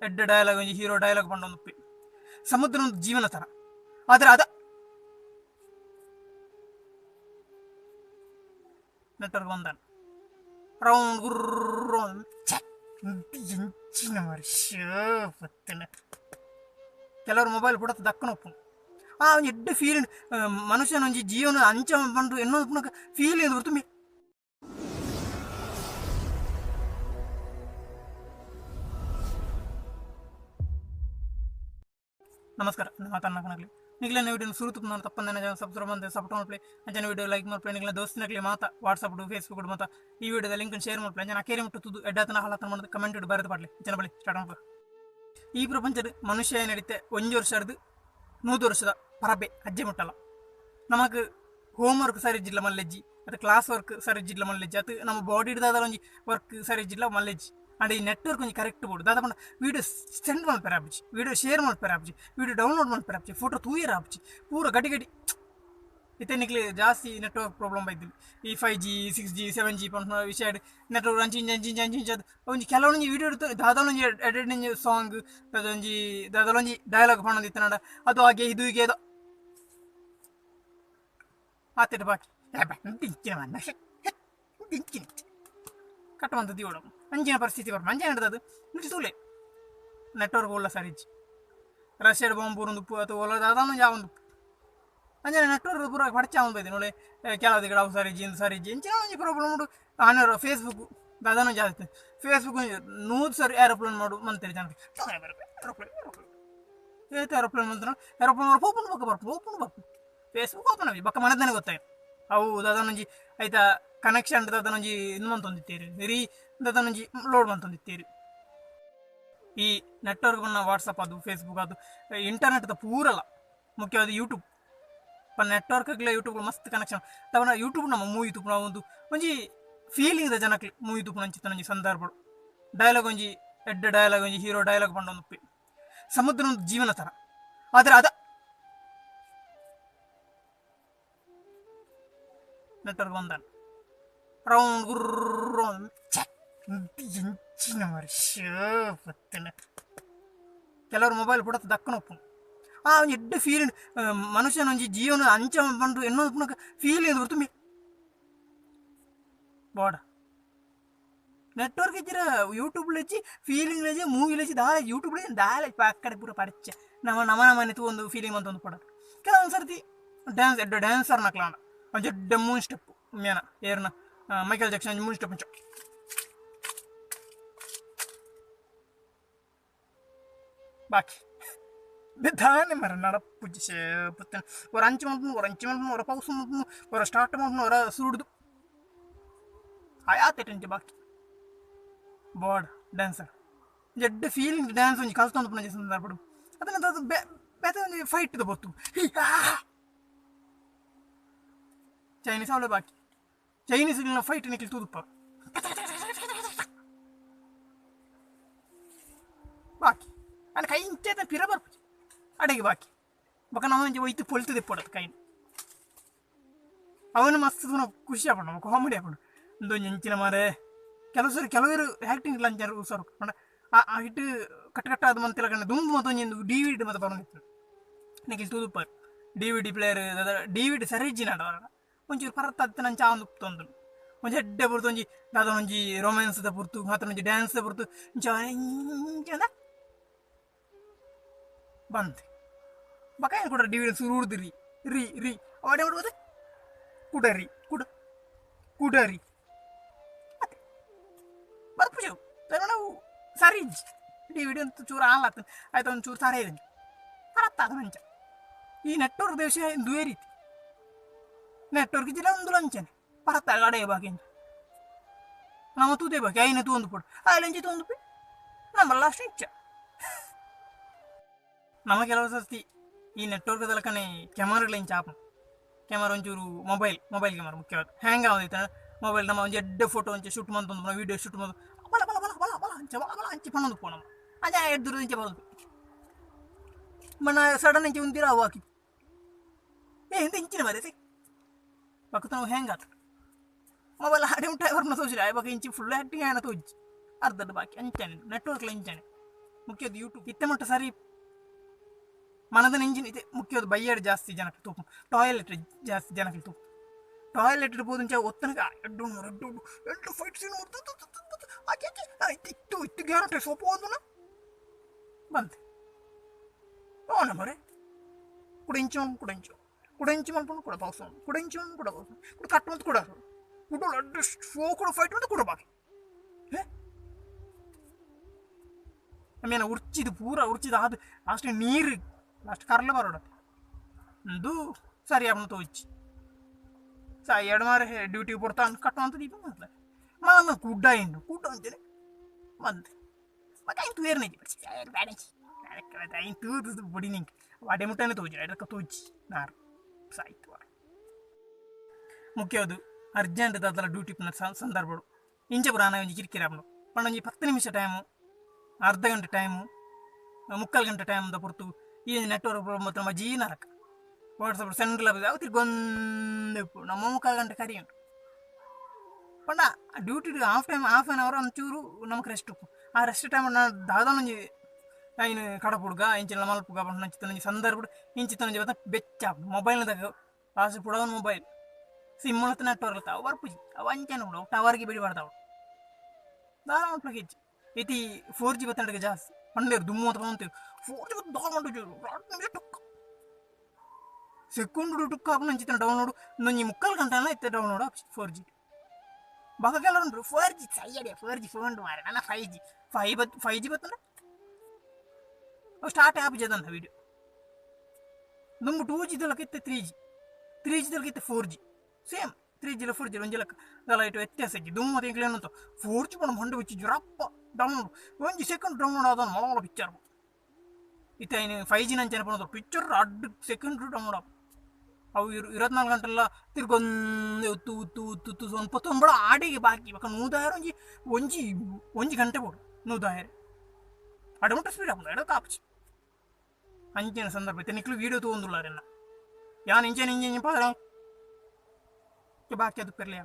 ಎಡ್ಡೆ ಡಯಲಾಗ್ ಒಂಜಿ hero dialog ಪಂಡೊಂದುಪ್ಪಿ ಸಮುದ್ರ ಒಂದು ಜೀವನ ತರ ಆದ್ರೆ ಅದ ನೆಟ್ವರ್ಕ್ ಬಂದಾನ ರೌಂಡ್ ಗುರ್ರ ಎಂಚಿನ ವರ್ಷ ಪತ್ತಿನ ಕೆಲವರು ಮೊಬೈಲ್ ಬಿಡತ್ತ ದಕ್ಕನೊಪ್ಪು ಒಂಜಿ ಎಡ್ಡೆ ಫೀಲ್ ಮನುಷ್ಯನ ಒಂಜಿ ಜೀವನ ಅಂಚ ಬಂದು ಎನ್ನೋದು ಫೀಲ್ ಇದು ಬರ್ತು ನಮಸ್ಕಾರ ಮಾತಾಡ್ನಾಗಲಿ ನಿಗ್ಲನ್ನ ವಿಡಿಯೋ ಸುರುತು ನಾನು ತಪ್ಪಂದ ಸಬ್ಸ್ಕ್ರೈಬ್ ಅಂತ ಸಪೋರ್ಟ್ ಮಾಡ್ಲಿ ಅಂಜನ ವಿಡಿಯೋ ಲೈಕ್ ಮಾಡ್ಲಿ ನಿಗ್ಲ ದೋಸ್ತಿನಾಗಲಿ ಮಾತಾ ವಾಟ್ಸಪ್ ಫೇಸ್ಬುಕ್ ಮಾತಾ ಈ ವಿಡಿಯೋದ ಲಿಂಕ್ ಶೇರ್ ಮಾಡ್ಲಿ ಅಂಜನ ಅಕೇರಿ ಮುಟ್ಟುದು ಎಡ್ಡತನ ಹಾಲತನ ಮಾಡೋದು ಕಮೆಂಟ್ ಇಡು ಬರೆದು ಪಾಡ್ಲಿ ಜನ ಬಳಿ ಸ್ಟಾರ್ಟ್ ಮಾಡ್ಬೇಕು. ಈ ಪ್ರಪಂಚದ ಮನುಷ್ಯ ನಡೀತೆ 1 ವರ್ಷದ 100 ವರ್ಷದ ಪರಬೆ ಅಜ್ಜೆ ಮುಟ್ಟಲ್ಲ. ನಮಗೆ ಹೋಮ್ ವರ್ಕ್ ಸರಿ ಇಜ್ಜಿಲ್ಲ ಮಲ್ಲೆಜ್ಜಿ ಅದು ಕ್ಲಾಸ್ ವರ್ಕ್ ಸರಿ ಇಜ್ಜಿಲ್ಲ ಮಲ್ಲೆಜ್ಜಿ ಅದು ನಮ್ಮ ಬಾಡಿ ಹಿಡಿದಾದ ಒಂಜಿ ವರ್ಕ್ ಸರಿ ಇಜ್ಜಿಲ್ಲ ಮಲ್ಲೆಜ್ಜಿ ಅಂಡ್ ಈ ನೆಟ್ವರ್ಕ್ ಒಂಜಿ ಕರೆಕ್ಟ್ ಬೋಡು ದಾದ ಪಂಡ ವೀಡಿಯೋ ಸೆಂಡ್ ಮಾಡ್ಪೇರ ಆಪ್ಜಿ ವೀಡಿಯೋ ಶೇರ್ ಮಾಡ್ಪೇರ ಆಪ್ಜಿ ವೀಡಿಯೋ ಡೌನ್ಲೋಡ್ ಮಾಡ್ಪೇರ ಆಪ್ಜಿ ಫೋಟೋ ತೂಯರ ಆಪ್ಜಿ ಪೂರ ಗಡಿ ಗಡಿ ಇತ್ತೆ ಜಾಸ್ತಿ ನೆಟ್ವರ್ಕ್ ಪ್ರಾಬ್ಲಮ್ ಬೈದಿಲ್ಲ. ಈ 5G 6G 7G ಪಂಡ ವಿಷಯ ನೆಟ್ವರ್ಕ್ ಅಂಚಿಂಚದು ಒಂಜಿ ಕೆಲವೊಂಜಿ ವೀಡಿಯೋ ಇಡ್ತು ದಾದೊಂಜಿ ಎಡಿಟಿಂಗ್ ಸಾಂಗ್ ದಾದೊಂಜಿ ಡಯಲಾಗ್ ಪಣ್ಣದಿತ್ತು ನಡ ಅದು ಹಾಗೆ ಇದು ಹೀಗೆ ಅದು ಆತೇಟ ಬಾಕಿ ಕಟ್ಟುವಂತ ದಿವಡ ಅಂಚಿನ ಪರಿಸ್ಥಿತಿ ಬರ್ಮ ಅಂಚೆ ನಡೆದದು ನಿಲ್ಸೂಲೆ ನೆಟ್ವರ್ಕ್ ಒಳ್ಳೆ ಸರಿಜ್ ರಷ್ಯಾಡ್ ಬಾಂಬ್ ಒಂದು ಉಪ್ಪು ಅಥವಾ ಒಳ್ಳೆ ಅದನ್ನು ಯಾವೊಂದು ಅಂಜನೆ ನೆಟ್ವರ್ಕ್ ಪೂರ ಪಡಚ ಅವನು ಬೈದೆ ನೋಡಿ ಕೆಲವು ಗಿಡ ಅವು ಸರಿಜಿ ಇಂದು ಸರಿಜಿ ಇಂಚಿನ ಒಂಜಿ ಪ್ರಾಬ್ಲಮ್ ಉಂಟು ಆನರ್ ಫೇಸ್ಬುಕ್ ಅದನ್ನು ಜಾಸ್ತಿ ಫೇಸ್ಬುಕ್ 100 ಸರಿ ಏರೋಪ್ಲೇನ್ ಮಾಡು ಮಂತೇಳಿ ಜನಕ್ಕೆ ಏರೋಪ್ಲೇನ್ ಮಂತ್ರ ಏರೋಪ್ಲೇನ್ ಓಪನ್ ಬರ್ತು ಫೇಸ್ಬುಕ್ ಓಪನ್ ಆಗಿ ಬಕ್ಕ ಮನದನೆ ಗೊತ್ತಾಯ್ತು ಅವು ಅದನ್ನೊಂಜಿ ಆಯ್ತಾ ಕನೆಕ್ಷನ್ ಅದನ್ನೊಂಜಿ ಇನ್ನು ಮಂತೊಂದಿತ್ತೀರಿ ರೀ ಅದನ್ನೊಂಜಿ ಲೋಡ್ ಮಂತೊಂದಿತ್ತೀರಿ. ಈ ನೆಟ್ವರ್ಕ್ ವಾಟ್ಸಪ್ ಅದು ಫೇಸ್ಬುಕ್ ಅದು ಇಂಟರ್ನೆಟ್ ಪೂರಲ್ಲ ಮುಖ್ಯವಾದ ಯೂಟ್ಯೂಬ್ ನೆಟ್ವರ್ಕ್ಗೆ ಯೂಟ್ಯೂಬ್ ಮಸ್ತ್ ಕನೆಕ್ಷನ್ ತಗೊಂಡ ಯೂಟ್ಯೂಬ್ ನಮ್ಮ ಮೂವಿ ತುಪ್ಪು ಒಂದು ಒಂಜಿ ಫೀಲಿಂಗ್ ಜನಕ್ಕೆ ಮೂವಿ ತುಪ್ಪು ನಂಚಿತ್ತ ಒಂಜಿ ಸಂದರ್ಭಗಳು ಡಯಲಾಗ್ ಒಂಜಿ ಎಡ್ಡೆ ಡಯಲಾಗ್ ಒಂಜಿ ಹೀರೋ ಡಯಲಾಗ್ ಪಂಡೊಂದುಪ್ಪಿ ಸಮುದ್ರ ಒಂದು ಜೀವನ ತರ ಆದ್ರೆ ಅದ ನೆಟ್ವರ್ಕ್ ಬಂದಾನ ರೌಂಡ್ ಗುರ್ರ ಎಂಚಿನ ವರ್ಷ ಪತ್ತಿನ ಕೆಲವರು ಮೊಬೈಲ್ ಬಿಡತ್ತ ದಕ್ಕನೊಪ್ಪು ಒಂಜಿ ಎಡ್ಡೆ ಫೀಲ್ ಮನುಷ್ಯನ ಒಂಜಿ ಜೀವನ ಅಂಚ ಬಂದು ಎನ್ನೋದು ಫೀಲ್ ಇದು ಬರ್ತು ಬಾಡ ನೆಟ್ವರ್ಕ್ ಇಜ್ಜಿರ ಯೂಟ್ಯೂಬ್ ಲೆಚ್ಚಿ ಫೀಲಿಂಗ್ ಲೆಚ್ಚಿ ಮೂವಿ ಲೆಚ್ಚಿ ದಾಳೆ ಯೂಟ್ಯೂಬ್ ಲೆಚ್ಚಿ ದಾಳೆ ಅಕ್ಕಡೆ ಪೂರ ಪಡಿಚೆ ನಮನೆ ಒಂದು ಫೀಲಿಂಗ್ ಅಂತ ಒಂದು ಪಡ ಕೆಲವೊಂದು ಸರ್ತಿ ಡ್ಯಾನ್ಸ್ ಎಡ್ಡೆ ಡ್ಯಾನ್ಸರ್ ನಕ್ಲಾಂಡ ಒಂಜಿ ಎಡ್ಡೆ 3 ಸ್ಟೆಪ್ ಮೇನ ಏರ್ನ ಮೈಕಲ್ ಜಾಕ್ಸನ್ 3 ಸ್ಟೆಪ್ ಮುಂಚ ಬಾಕಿ ಬೆದ್ದಾನೆ ಮರ ನಡಪ್ಪುಜ್ಜಿ ಪುತ್ತನ ஒரு 5 மினிட் ஒரு பவுஸ் ஒரு ஸ்டார்ட் ಮಾಡ್ನು ஒரு ಸುಡುದು ಆಯಾತೆಟಂಚ ಬಾಕಿ ಬಾಡ್ ಡ್ಯಾನ್ಸರ್ ಜಡ್ಡ ಫೀಲಿಂಗ್ ಡ್ಯಾನ್ಸ್ ಒಂಜಿ ಕಲ್ತೊಂದು ಪುನಜಿ ಸಂದರ್ಭಡು ಅದನ್ನ ಅದು ಬೇತೆ ಒಂಜಿ ಫೈಟ್ ದ ಬತ್ತು ಚೈನೀಸ್ ಅವಳೆ ಬಾಕಿ ಚೈನೀಸ್ ಫೈಟ್ ನಿಕ್ಲಿ ತೂದುಪ್ಪ ಬಾಕಿ ಅಲ್ಲಿ ಕೈ ಇಂಚೆ ಪಿರ ಬರ್ಪು ಅಡೆಗೆ ಬಾಕಿ ಬಕ ನಾವು ಒಯ್ತು ಪೊಲ್ತದೆ ಪಡೋದು ಕೈನ ಅವನು ಮಸ್ತ್ ಖುಷಿ ಆಪಣ ಕಾಮಿಡಿ ಆಪಣ ಒಂದು ಎಂಚಿನ ಮಾರೆ ಕೆಲವರು ಆ್ಯಕ್ಟಿಂಗ್ ಇಲ್ಲ ಅಂಚಾರು ಸರ್ ಆ ಹಿಟ್ಟು ಕಟ್ಟ ಅದು ಮಂತಿಲ್ಲ ಕಣ್ಣ ದುಂಬು ಮತ್ತೊಂದು DVD ಮತ್ತೆ ಬರೋದಿತ್ತು ನಿಖಿಲ್ ತೂದುಪ್ಪಾರು DVD ಪ್ಲೇಯರ್ DVD ಸರಿಜ್ಜಿ ನಾಡ ಒಂಚೂರು ಪರತ್ತ ಹತ್ತು ನಂಚ ಒಂದು ತೊಂದು ಒಂಜಿ ಎಡ್ಡೆ ಪುರ್ತು ಒಂಜಿ ದಾದ ಒಂಜಿ ರೊಮ್ಯಾನ್ಸ್ದ ಪುರ್ತು ಮಾತ್ರ ಒಂಜಿ ಡ್ಯಾನ್ಸ್ದ ಪುರ್ತು ಇಂಚ ಬಂತೆ ಬಕ ಏನು ಕೂಡ DVD ಸುರುಡ್ದು ರೀ ಅವಡೆ ಮಾಡುವುದು ಕುಡರಿ ಮತ್ತೆ ಬರ್ಪುಜು ನಾವು ಸರಿ DVD ಅಂತ ಚೂರು ಆಲಾತ ಆಯ್ತು ಒಂದು ಚೂರು ಸಾರೇ ಇದೆ ಪರತ್ತ ಅದು ಮಂಚ ಈ ನೆಟ್ವರ್ಕ್ ದೇಶ ದುವೇ ರೀತಿ ನೆಟ್ವರ್ಕ್ ಇದ್ದಿಲ್ಲ ಒಂದು ಲಂಚನೆ ಪರತ್ತ ಅಡೆ ಬಾಕಿ ನಮ್ಮ ತೂದೆ ಬಾಕಿ ಐನ ತೂ ಒಂದು ಪುಡು ಲಂಚಿ ತೂ ಒಂದು ಪಿ ನಮ್ಮಲ್ಲ ಅಷ್ಟು ಇಚ್ಛ ನಮ್ಮ ಕೆಲವು ಸರ್ತಿ ಈ ನೆಟ್ವರ್ಕ್ ಅದಲ್ಲಕನೆ ಕ್ಯಾಮರಾಗಳ ಇಂಚ ಆಪ ಕ್ಯಾಮರಾ ಒಂಚೂರು ಮೊಬೈಲ್ ಕ್ಯಾಮರಾ ಮುಖ್ಯವಾದ ಹ್ಯಾಂಗ್ ಆಗೋದೈತೆ ಮೊಬೈಲ್ ನಮ್ಮ ಒಂದು ಎಡ್ಡೆ ಫೋಟೋ ಒಂಚೆ ಶೂಟ್ ಮಂತಂದು ವೀಡಿಯೋ ಶೂಟ್ ಮಾಡೋದು ಬಲ ಅಂಚೆ ಪಣ್ಣೊಂದು ಪೋಣ ಅಂಚ ಎಡ್ದು ಇಂಚೆ ಬರೋದು ಮನ ಸಡನ್ ಇಂಚೆ ಒಂದಿರ ಅವು ಹಾಕಿ ಎಂತ ಇಂಚಿನ ಮರೆ ಸಿ ಬಕ್ಕ ನಾವು ಹ್ಯಾಂಗ್ ಆತ ಮೊಬೈಲ್ ಹಾಡಿ ಉಂಟು ಅವ್ರನ್ನ ತೋರಿಸಿಲ್ಲ ಇವಾಗ ಇಂಚಿ ಫುಲ್ ಆ್ಯಕ್ಟಿಂಗ್ ಏನ ತೋಜಿ ಅರ್ಧದ ಬಾಕಿ ಅಂಚಾನೆ ನೆಟ್ವರ್ಕ್ಲ ಇಂಚಾನೆ ಮುಖ್ಯದ ಯೂಟ್ಯೂಬ್ ಇತ್ತೆ ಮಟ್ಟ ಸರಿ ಮನದ ಇಂಜಿನ್ ಇದೆ ಮುಖ್ಯದ ಬೈಯಾಡು ಜಾಸ್ತಿ ಜನಕ್ಕೆ ತೂಪು ಟಾಯ್ಲೆಟ್ ಜಾಸ್ತಿ ಜನಕ್ಕೆ ತೂಪು ಟಾಯ್ಲೆಟ್ ಇರ್ಬೋದು ಒತ್ತನಕ ಎಂಟು ಫೈಟ್ ಸೀನ್ ಇತ್ತು ಗ್ಯಾರಂಟಿ ಸೋಪು ಹೋದನ ಬಂತೆ ಅವನ ಮರೆ ಕುಡೆಂಚು ಮಲ್ಪನು ಕೂಡ ಪಾವ್ಸ ಕುಡೆಂಚು ಕೂಡ ಪಾವ್ಸ ಕೂಡ ಕಟ್ಟುವಂತ ಕೂಡ ಕೂಡ ಅಡ್ಡು ಶೋ ಕೂಡ ಫೈಟ್ ಅಂತ ಕೂಡ ಬಾಕಿ ಆಮೇಲೆ ಉರ್ಚಿದು ಪೂರ ಉರ್ಚಿದ ಆದ ಅಷ್ಟು ನೀರು ಅಷ್ಟು ಕರ್ಲ ಬರೋಡ ಅದು ಸರಿ ಅವನು ತೋಚಿ ಎರಡು ಮಾರೆ ಡ್ಯೂಟಿ ಬರ್ತಾನೆ ಕಟ್ಟುವಂತ ದೀಪ ಮಾತ್ರ ಮಾನ ಕುಡ್ಡ ಏನು ಕುಡ್ಡ ಅಂತೇನೆ ಬಂದೆ ಮತ್ತೆ ಆಯ್ತು ಬೇರೆ ಆಯ್ತು ಬಡಿ ನಿಂಗೆ ವಾಡೆ ಮುಟ್ಟನೆ ತೋಜಿ ಅದಕ್ಕೆ ತೋಜಿ ನಾರು ಸಾಯ್ತು ಮುಖ್ಯದು ಅರ್ಜೆಂಟ್ ಅದರ ಡ್ಯೂಟಿ ಸಂದರ್ಭಗಳು ಇಂಚೆ ಪುರಾಣ ಒಂಜಿ ಕಿರಿಕಿರಿ ಅವನು ಪಂಡೊಂಜಿ 10 ನಿಮಿಷ ಟೈಮು ಅರ್ಧ ಗಂಟೆ ಟೈಮು 3/4 ಗಂಟೆ ಟೈಮ್ದ ಪುರ್ತು ಈ ನೆಟ್ವರ್ಕ್ ಮಾತ್ರ ಮಜೀ ನರಕ ವಾಟ್ಸಪ್ ಸೆಂಟ್ರಲ್ ಅವತ್ತಿಗೆ ಗೊಂದು ನಮ್ಮ 3/4 ಗಂಟೆ ಕರಿ ಉಂಟು ಪಂಡ ಡ್ಯೂಟಿ ಹಾಫ್ ಆನ್ ಅವರ್ ಒಂಚೂರು ನಮಗೆ ರೆಸ್ಟ್ ಆ ರೆಸ್ಟ್ ಟೈಮ್ ನಾನು ದಾದೊಂಜಿ ಐನು ಕಡಪುಡ್ಗ ಇಂಚಿನ ಮಲ್ಪುಗ ನಂಚಿನ ಸಂದರ್ಭ ಇಂಚಿನ ಬೆಚ್ಚ ಮೊಬೈಲ್ದಾಗ ಲಾಸ್ಟ್ ಪುಡ ಒಂದು ಮೊಬೈಲ್ ಸಿಮ್ಮಳತ್ತ ನೆಟ್ವರ್ಕ್ ಅವು ಬರ್ಪುಜಿ ಅವು ಅಂಚೆನ ಕೂಡ ಟವರ್ಗೆ ಬಿಡಿ ಬರ್ತಾವು ದಾರ ಮಟ್ಲಕ್ಕೆ ಹೆಚ್ಚು ಐತಿ 4G ಬತ್ತಂಡಗೆ ಜಾಸ್ತಿ ಪಂಡೇರು ದುಮ್ಮು ಅಂತ ಬಂತೀವಿ 4G ದಾರ ಮಂಟು ನಿಮಿಷ ಟುಕ್ ಸೆಕೆಂಡ್ ಟುಕ್ ಹಾಕು ನಂಚಿನ ಡೌನ್ಲೋಡ್ ಇನ್ನೊಂದು 3/4 ಗಂಟೆ ಎಲ್ಲ ಇತ್ತೆ ಡೌನ್ಲೋಡ್ 4G ಬಾಗ ಕೆಲವರು ಉಂಟು 4G ಸೈಯಡೆ 4G ಫೋನ್ ಮಾರೆ ನನ್ನ 5G ಬತ್ತಂಡ ಸ್ಟಾರ್ಟ್ ಆಪಿಜದಂತ ವಿಡಿಯೋ ನಮ್ಗೆ 2G ದಲಕ್ಕಿತ್ತೆ 3G ದಲಕ್ಕಿತ್ತೆ 4G same 3G 4G ಒಂಜಲಕ್ಕ light ವ್ಯತ್ಯಾಸ ಇಜ್ಜಿ ದುಮ್ಮದ ಇಂಗ್ಲೇನಂತ 4G ಪಣ ಮಂಡೆ ಬಿಚ್ಚಿ ಜರಪ್ಪ ಡೌನ್ಲೋಡ್ 1 ಸೆಕೆಂಡ್ ಡೌನ್ಲೋಡ್ ಆದನು ಮಳ ಪಿಕ್ಚರ್ ಇತ್ತ ಇನ್ನು 5G ನಂಚನೆ ಪಣದ ಪಿಕ್ಚರ್ ಅಡ್ಡು ಸೆಕೆಂಡ್ ಡೌನ್ಲೋಡ್ ಆಗ ಅವು 24 ಗಂಟೆಲ್ಲ ತಿರ್ಗೊಂದು ಉತ್ತು ಒಂದು 19 ಆಡಿಗೆ ಬಾಕಿ ಇವಾಗ 100 ಒಂಜಿ ಗಂಟೆ ಬೋಡು 100 ಅಡಮುಟ್ಟ ಸ್ಪೀಡ್ ಆಗ್ಬೋದು ಎಡ ಕಾಪ್ಚಿ ಅಂಚಿನ ಸಂದರ್ಭ ಇತ್ತೆ ನಿಕ್ಲು ವೀಡಿಯೋ ತೊಗೊಂದುಲ್ಲಾರೆಲ್ಲ ಯಾನ್ ಇಂಚೆ ಪಾದ ಬಾಕಿ ಅದು ಪೆರ್ಲಿಯ